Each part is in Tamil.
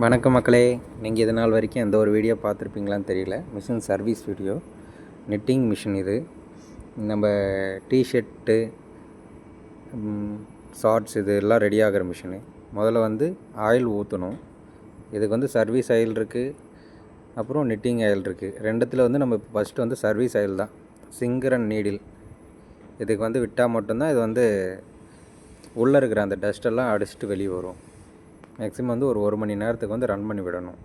வணக்கம் மக்களே, நீங்கள் இது நாள் வரைக்கும் எந்த ஒரு வீடியோ பார்த்துருப்பீங்களான்னு தெரியல. Machine service video, knitting machine. இது நம்ம டிஷர்ட்டு, ஷார்ட்ஸ் இது எல்லாம் ரெடி ஆகிற மிஷினு. முதல்ல வந்து ஆயில் ஊற்றணும். இதுக்கு வந்து சர்வீஸ் ஆயில் இருக்குது, அப்புறம் நிட்டிங் ஆயில் இருக்குது. ரெண்டுத்தில் வந்து நம்ம இப்போ ஃபஸ்ட்டு வந்து சர்வீஸ் ஆயில் தான், சிங்கர் அண்ட் நீடில். இதுக்கு வந்து விட்டால் மட்டும்தான் இது வந்து உள்ளே இருக்கிற அந்த டஸ்ட்டெல்லாம் அடிச்சுட்டு வெளியே வரும். மேக்ஸிமம் வந்து ஒரு மணி நேரத்துக்கு வந்து ரன் பண்ணி விடணும்.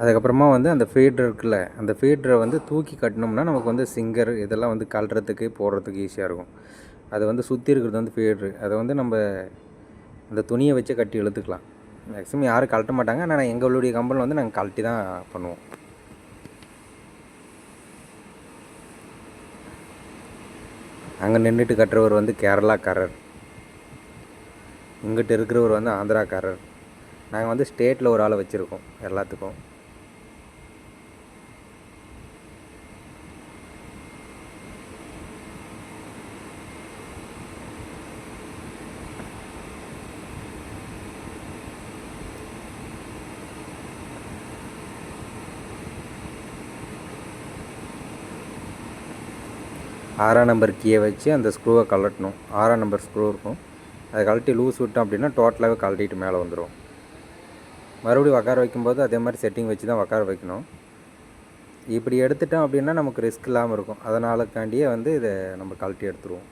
அதுக்கப்புறமா வந்து அந்த ஃபீட்ரு இருக்குல்ல, அந்த ஃபீட்ரை வந்து தூக்கி கட்டினோம்னா நமக்கு வந்து சிங்கர் இதெல்லாம் வந்து கழட்டுறதுக்கு போடுறதுக்கு ஈஸியாக இருக்கும். அது வந்து சுற்றி இருக்கிறது வந்து ஃபீட்ரு. அதை வந்து நம்ம அந்த துணியை வச்சு கட்டி இழுத்துக்கலாம். மேக்ஸிமம் யாரும் கழட்ட மாட்டாங்க, ஆனால் எங்களுடைய கம்பெனியில் வந்து நாங்கள் கழட்டி தான் பண்ணுவோம். அங்கே நின்றுட்டு கட்டுறவர் வந்து கேரளாக்காரர், இங்கிட்ட இருக்கிறவர் வந்து ஆந்திராக்காரர். நாங்கள் வந்து ஸ்டேட்டில் ஒரு ஆளை வச்சுருக்கோம் எல்லாத்துக்கும். ஆறாம் நம்பர் கீயை வச்சு அந்த ஸ்க்ரூவை கழட்டணும். ஆறாம் நம்பர் ஸ்க்ரூ இருக்கும், அதை கழட்டி லூஸ் விட்டோம் அப்படின்னா டோட்டலாகவே கழட்டிட்டு மேலே வந்துடும். மறுபடியும் உட்கார வைக்கும்போது அதே மாதிரி செட்டிங் வச்சு தான் உட்கார வைக்கணும். இப்படி எடுத்துட்டோம் அப்படின்னா நமக்கு ரிஸ்க் இல்லாமல் இருக்கும். அதனாலக்காண்டியே வந்து இதை நம்ம கழட்டி எடுத்துருவோம்.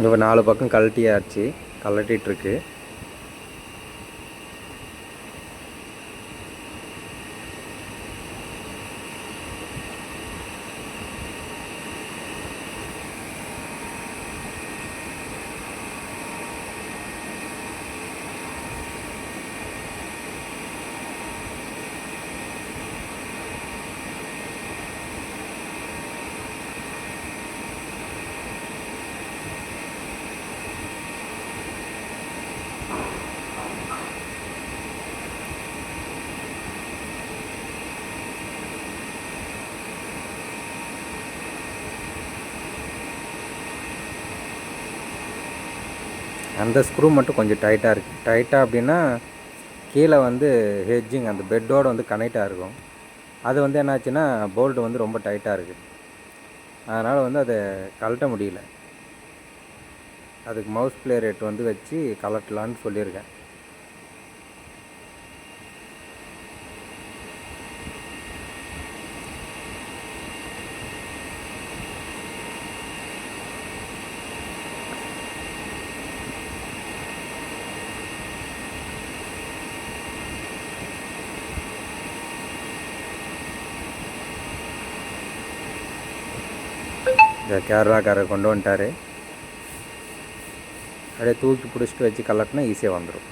இப்போ 4 பக்கம் கழட்டியாச்சு, கழட்டிகிட்ருக்கு. அந்த ஸ்க்ரூ மட்டும் கொஞ்சம் டைட்டாக இருக்குது. டைட்டாக அப்படின்னா கீழே வந்து ஹெட்ஜிங் அந்த பெட்டோடு வந்து கனெக்டாக இருக்கும். அது வந்து என்னாச்சுன்னா போல்ட்டு வந்து ரொம்ப டைட்டாக இருக்குது. அதனால் வந்து அதை கழட்ட முடியல. அதுக்கு மவுஸ் பிளே ரேட் வந்து வச்சு கழட்டலான்னு சொல்லியிருக்கேன். இந்த கேரளாக்காரர் கொண்டு வந்துட்டார். அப்படியே தூக்கி பிடிச்சிட்டு வச்சு கலட்டினா ஈஸியாக வந்துடும்.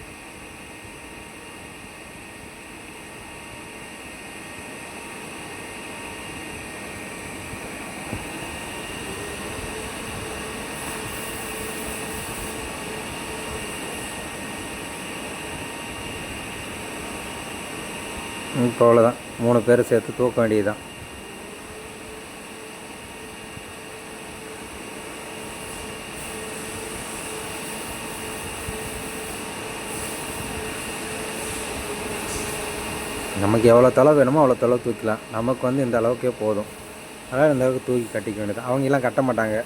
இப்போ அவ்வளோதான், 3 பேர் சேர்த்து தூக்க வேண்டியதுதான். நமக்கு எவ்வளோ தொலைவு வேணுமோ அவ்வளோ தொலைவு தூக்கலாம். நமக்கு வந்து இந்த அளவுக்கே போதும். அதனால் இந்த அளவுக்கு தூக்கி கட்டிக்க வேண்டியது. அவங்கெல்லாம் கட்ட மாட்டாங்க.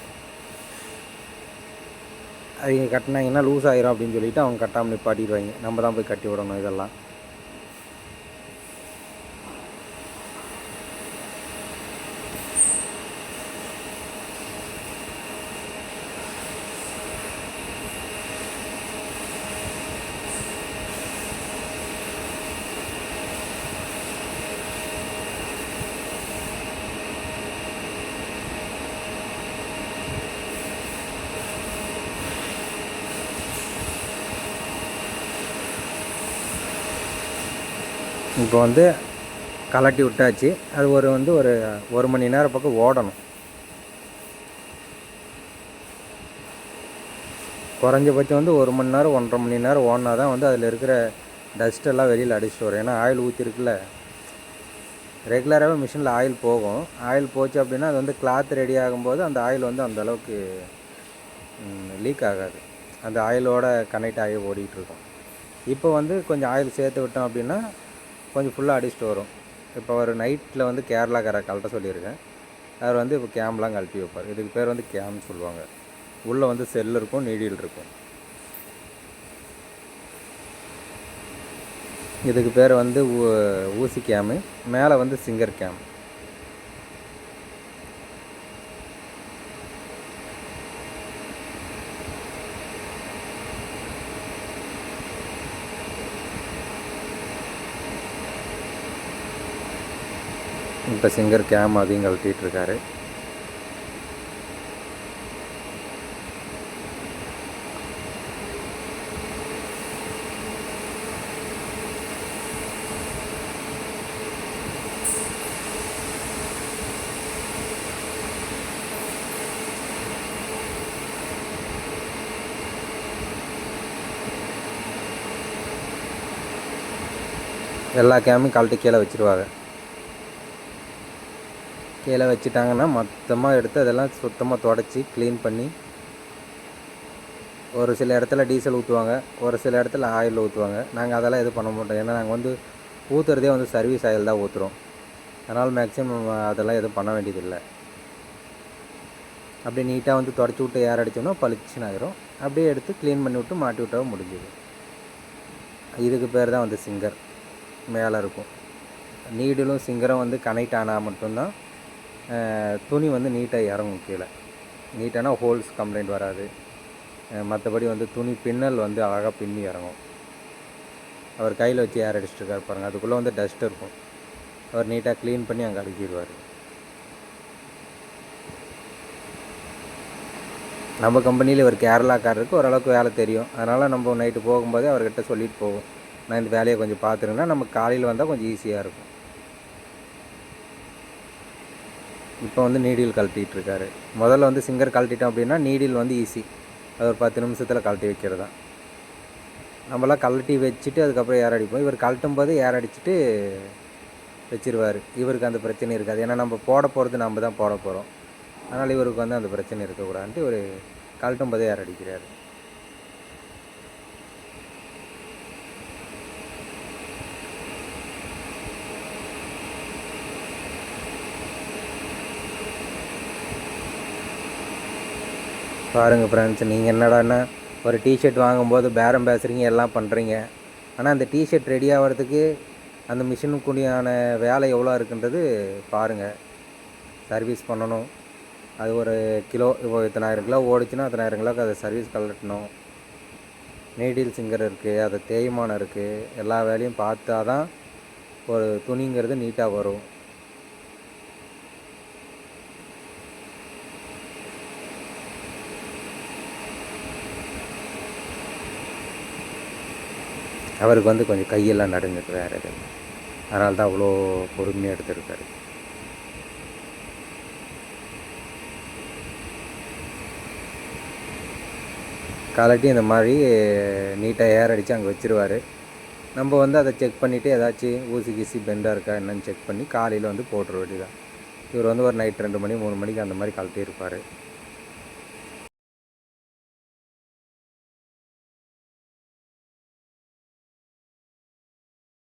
அவங்க கட்டினாங்கன்னா லூஸ் ஆகிரும் அப்படின்னு சொல்லிவிட்டு அவங்க கட்டாமல் நிப்பாட்டிடுவாங்க. நம்ம தான் போய் கட்டி விடணும் இதெல்லாம். இப்போ வந்து கலட்டி விட்டாச்சு. அது ஒரு மணி நேரம் பக்கம் ஓடணும். குறைஞ்சபட்சம் 1 மணி நேரம் 1.5 மணி நேரம் ஓடினா தான் அதில் இருக்கிற டஸ்ட்டெல்லாம் வெளியில் அடிச்சுட்டு வரும். ஏன்னா ஆயில் ஊற்றிருக்குல்ல. ரெகுலராகவே மிஷினில் ஆயில் போகும். ஆயில் போச்சு அப்படின்னா அது கிளாத் ரெடி ஆகும்போது அந்த ஆயில் அந்தளவுக்கு லீக் ஆகாது. அந்த ஆயிலோட கனெக்ட் ஆகி ஓடிட்டுருக்கும். இப்போ கொஞ்சம் ஆயில் சேர்த்து விட்டோம் அப்படின்னா கொஞ்சம் ஃபுல்லாக அடிச்சுட்டு வரும். இப்போ ஒரு நைட்டில் கேரளாக்கார கழட்ட சொல்லியிருக்கேன். அவர் இப்போ கேம்லாம் கழட்டி வைப்பார். இதுக்கு பேர் கேம்னு சொல்லுவாங்க. உள்ளே செல் இருக்கும், நீடில் இருக்கும். இதுக்கு பேர் ஊசி கேமு. மேலே சிங்கர் கேம். இப்போ சிங்கர் கேம் அதையும் கழட்டிகிட்ருக்காரு. எல்லா கேமையும் கழட்டி கீழே வச்சுருவாங்க. கீழே வச்சுட்டாங்கன்னா மொத்தமாக எடுத்து அதெல்லாம் சுத்தமாக தொடச்சி க்ளீன் பண்ணி, ஒரு சில இடத்துல டீசல் ஊற்றுவாங்க, ஒரு சில இடத்துல ஆயில் ஊற்றுவாங்க. நாங்கள் அதெல்லாம் எதுவும் பண்ண மாட்டோம். ஏன்னா நாங்கள் ஊற்றுறதே சர்வீஸ் ஆயில் தான் ஊற்றுறோம். அதனால் மேக்ஸிமம் அதெல்லாம் எதுவும் பண்ண வேண்டியதில்லை. அப்படியே நீட்டாக தொடச்சி விட்டு ஏர் அடித்தோம்னா பளிச்சுன்னு ஆயிரும். அப்படியே எடுத்து க்ளீன் பண்ணி விட்டு மாட்டி விட்டாலும் முடிஞ்சுது. இதுக்கு பேர் தான் சிங்கர். மேலே இருக்கும் நீடிலும் சிங்கரும் கனெக்ட் ஆனால் மட்டும்தான் துணி நீட்டாக இறங்கும் கீழே. நீட்டானா ஹோல்ஸ் கம்ப்ளைண்ட் வராது. மற்றபடி துணி பின்னல் அழகாக பின்னி இறங்கும். அவர் கையில் வச்சு ஏர் அடிச்சுட்டுருக்காரு பாருங்கள். அதுக்குள்ளே டஸ்ட் இருக்கும். அவர் நீட்டாக க்ளீன் பண்ணி அங்கே அடிக்கிடுவார். நம்ம கம்பெனியில் இவர் கேரளாக்காரருக்கு ஓரளவுக்கு வேலை தெரியும். அதனால் நம்ம நைட்டு போகும்போதே அவர்கிட்ட சொல்லிட்டு போவோம், நான் இந்த வேலையை கொஞ்சம் பார்த்துருங்கன்னா நமக்கு காலையில் வந்தால் கொஞ்சம் ஈஸியாக இருக்கும். இப்போ நீடில் கழட்டிகிட்ருக்காரு. முதல்ல சிங்கர் கழட்டிட்டோம் அப்படின்னா நீடில் ஈஸி. அது ஒரு 10 நிமிஷத்தில் கழட்டி வைக்கிறது தான். நம்மளாம் கழட்டி வச்சுட்டு அதுக்கப்புறம் ஏர் அடிப்போம். இவர் கழட்டும் போது ஏர் அடிச்சுட்டு வச்சிருவார். இவருக்கு அந்த பிரச்சனை இருக்காது. ஏன்னா நம்ம போட போகிறது நம்ம தான் போட போகிறோம். அதனால் இவருக்கு அந்த பிரச்சனை இருக்கக்கூடாதுன்ட்டு இவர் கழட்டும் போதே ஏர் அடிக்கிறார். பாருங்கள் ஃப்ரெண்ட்ஸ், நீங்கள் என்னடான்னா ஒரு டிஷர்ட் வாங்கும்போது பேரம் பேசுகிறீங்க, எல்லாம் பண்ணுறீங்க. ஆனால் அந்த டிஷர்ட் ரெடி ஆகிறதுக்கு அந்த மிஷினுக்குடியான வேலை எவ்வளோ இருக்குன்றது பாருங்கள். சர்வீஸ் பண்ணணும். அது ஒரு கிலோ இப்போ 1000 கிலோ ஓடிச்சுன்னா 1000 கிலோக்கு அதை சர்வீஸ் கழட்டணும். நீடில் சிங்கர் இருக்குது, அது தேய்மானம் இருக்குது. எல்லா வேலையும் பார்த்தா தான் ஒரு துணிங்கிறது நீட்டாக வரும். அவருக்கு கொஞ்சம் கையெல்லாம் நடுங்குது வேறு எது, அதனால தான் அவ்வளோ பொறுமையாக எடுத்துருக்காரு. கலட்டி இந்த மாதிரி நீட்டாக ஏர் அடித்து அங்கே வச்சுருவார். நம்ம அதை செக் பண்ணிவிட்டு ஏதாச்சும் ஊசி கீசி பெண்டாக இருக்கா என்னன்னு செக் பண்ணி காலையில் போட்டுற வேண்டியதான். இவர் ஒரு நைட் 2 மணி 3 மணிக்கு அந்த மாதிரி கழட்டி இருப்பார்.